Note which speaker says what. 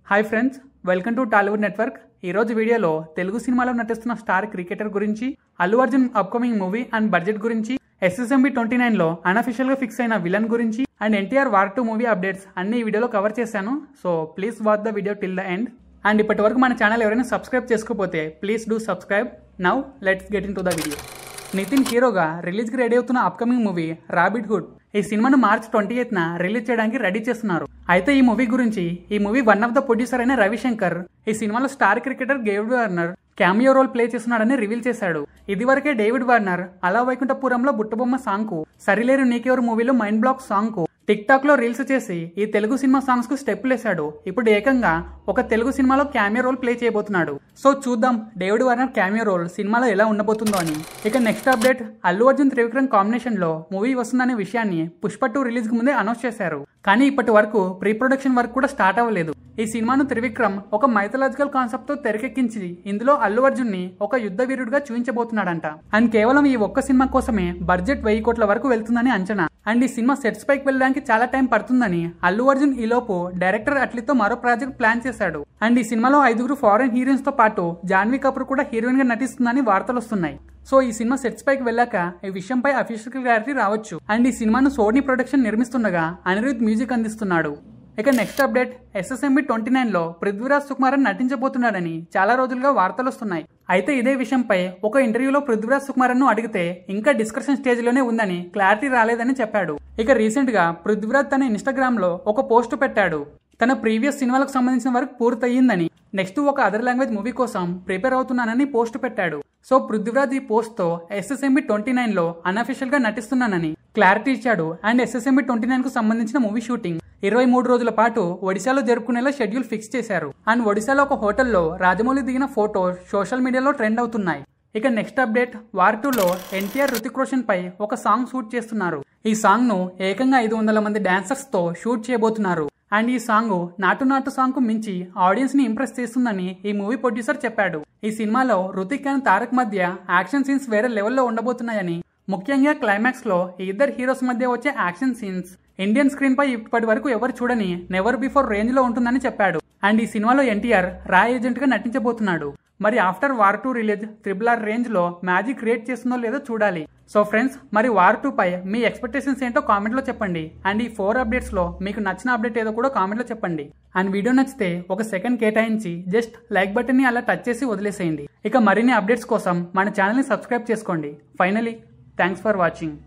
Speaker 1: Hi friends, welcome to Tollywood network. ఈ రోజు వీడియోలో తెలుగు సినిమాలో నటిస్తున్న స్టార్ క్రికెటర్ గురించి, Allu Arjun upcoming movie and budget గురించి, SSMB 29లో అన్అఫిషియల్ గా ఫిక్స్ అయిన విలన్ గురించి and NTR war 2 movie updates అన్ని ఈ వీడియోలో కవర్ చేశాను. So please watch the video till the end. And ఇప్పటి వరకు మన ఛానల్ ఎవరైనా సబ్స్క్రైబ్ చేసుకోకపోతే please do subscribe. Now let's get into the video. Nithin హీరోగా రిలీజ్ కి రెడీ అవుతున్న అప్కమింగ్ మూవీ రాబిట్ హుడ్ ఈ సినిమాను మార్చ్ 28న రిలీజ్ చేయడానికి రెడీ చేస్తున్నారు. అయితే ఈ మూవీ గురించి ఈ movie one of the producer అయిన రవిశంకర్ ఈ సినిమాలో star cricketer David Warner cameo role play చేస్తున్నాడని రివీల్ చేశాడు. ఇదివరకే డేవిడ్ వార్నర్ అలా వైకుంఠపురంలో బుట్టబొమ్మ సాంగ్ కు, సరిలేరు నీకెవరు మూవీలో మైండ్ బ్లాక్ సాంగ్ కు టిక్ టాక్ లో రీల్స్ చేసి ఈ తెలుగు సినిమా సాంగ్స్ కు స్టెప్ వేశాడు. ఇప్పుడు ఏకంగా ఒక తెలుగు సినిమాలో క్యామియో రోల్ ప్లే చేయబోతున్నాడు. సో చూద్దాం డేవిడ్ వార్నర్ క్యామియో రోల్ సినిమాలో ఎలా ఉండబోతుందో అని. ఇక next update, Allu Arjun Trivikram combination లో మూవీ వస్తుందనే విషయాన్ని పుష్ప 2 రిలీజ్ కు ముందే అనౌన్స్ చేశారు. కానీ ఇప్పటి వరకు ప్రీ ప్రొడక్షన్ వర్క్ కూడా స్టార్ట్ అవ్వలేదు. ఈ సినిమాను త్రివిక్రమ్ ఒక మైథలాజికల్ కాన్సెప్ట్ తో తెరకెక్కించి ఇందులో అల్లు అర్జున్ ని ఒక యుద్ధ వీరుడిగా చూపించబోతున్నాడంట. అండ్ కేవలం ఈ ఒక్క సినిమా కోసమే బడ్జెట్ 1000 కోట్ల వరకు వెళ్తుందని అంచనా. అండ్ ఈ సినిమా సెట్స్ పైకి వెళ్ళడానికి చాలా టైం పడుతుందని అల్లు అర్జున్ ఈ లోపు డైరెక్టర్ అట్లీతో మరో ప్రాజెక్ట్ ప్లాన్ చేశాడు. అండ్ ఈ సినిమాలో 5 ఫారెన్ హీరోయిన్స్ తో పాటు జాన్వీ కపూర్ కూడా హీరోయిన్ గా నటిస్తుందని వార్తలు వస్తున్నాయి. సో ఈ సినిమా సెట్స్ పైకి వెళ్ళాక ఈ విషయంపై అఫీషియల్ క్లారిటీ రావచ్చు. అండ్ ఈ సినిమాను సోనీ ప్రొడక్షన్ నిర్మిస్తుండగా అనిరుద్ మ్యూజిక్ అందిస్తున్నాడు. ఇక నెక్స్ట్ అప్డేట్, SSMB 29లో పృథ్వీరాజ్ సుకుమారన్ నటించబోతున్నాడని చాలా రోజులుగా వార్తలు వస్తున్నాయి. అయితే ఇదే విషయంపై ఒక ఇంటర్వ్యూలో పృథ్వీరాజ్ సుకుమారన్ ను అడిగితే ఇంకా డిస్కషన్ స్టేజ్ లోనే ఉందని, క్లారిటీ రాలేదని చెప్పాడు. ఇక రీసెంట్ గా పృథ్వీరాజ్ తన ఇన్స్టాగ్రామ్ లో ఒక పోస్ట్ పెట్టాడు. తన ప్రీవియస్ సినిమాలకు సంబంధించిన వర్క్ పూర్తయిందని, నెక్స్ట్ ఒక అదర్ లాంగ్వేజ్ మూవీ కోసం ప్రిపేర్ అవుతున్నానని పోస్ట్ పెట్టాడు. సో పృథ్వీరాజ్ ఈ పోస్ట్ తో SSMB 29లో అన్అఫిషియల్ గా నటిస్తున్నానని క్లారిటీ ఇచ్చాడు. అండ్ SSMB 29 కు సంబంధించిన మూవీ షూటింగ్ 23 రోజుల పాటు ఒడిశాలో జరుపుకునేలా షెడ్యూల్ ఫిక్స్ చేశారు. అండ్ ఒడిశాలో ఒక హోటల్లో రాజమౌళి దిగిన ఫోటో సోషల్ మీడియాలో ట్రెండ్ అవుతున్నాయి. ఇక నెక్స్ట్ అప్డేట్, వార్ 2లో NTR రుతిక్ రోషన్ పై ఒక సాంగ్ షూట్ చేస్తున్నారు. ఈ సాంగ్ ను ఏకంగా 500 మంది డాన్సర్స్ తో షూట్ చేయబోతున్నారు. అండ్ ఈ సాంగ్ నాటు నాటు సాంగ్ కు మించి ఆడియన్స్ ని ఇంప్రెస్ చేస్తుందని ఈ మూవీ ప్రొడ్యూసర్ చెప్పాడు. ఈ సినిమాలో రుతిక్ అండ్ తారక్ మధ్య యాక్షన్ సీన్స్ వేరే లెవెల్లో ఉండబోతున్నాయని, ముఖ్యంగా క్లైమాక్స్ లో ఈ ఇద్దరు హీరోస్ మధ్య వచ్చే యాక్షన్ సీన్స్ ఇండియన్ స్క్రీన్ పై ఇప్పటి వరకు ఎవరు చూడని నెవర్ బిఫోర్ రేంజ్ లో ఉంటుందని చెప్పాడు. అండ్ ఈ సినిమాలో NTR రా ఏజెంట్ గా నటించబోతున్నాడు. మరి after war 2 release RRR range లో మ్యాజిక్ క్రియేట్ చేస్తుందో లేదో చూడాలి. సో ఫ్రెండ్స్, మరి వార్ 2 పై మీ ఎక్స్పెక్టేషన్స్ ఏంటో కామెంట్ లో చెప్పండి. అండ్ ఈ 4 అప్డేట్స్ లో మీకు నచ్చిన అప్డేట్ ఏదో కూడా కామెంట్ లో చెప్పండి. అండ్ వీడియో నచ్చితే ఒక సెకండ్ కేటాయించి జస్ట్ లైక్ బటన్ ని అలా టచ్ చేసి వదిలేసేయండి. ఇక మరిన్ని అప్డేట్స్ కోసం మన ఛానల్ ని సబ్స్క్రైబ్ చేసుకోండి. Finally thanks for watching.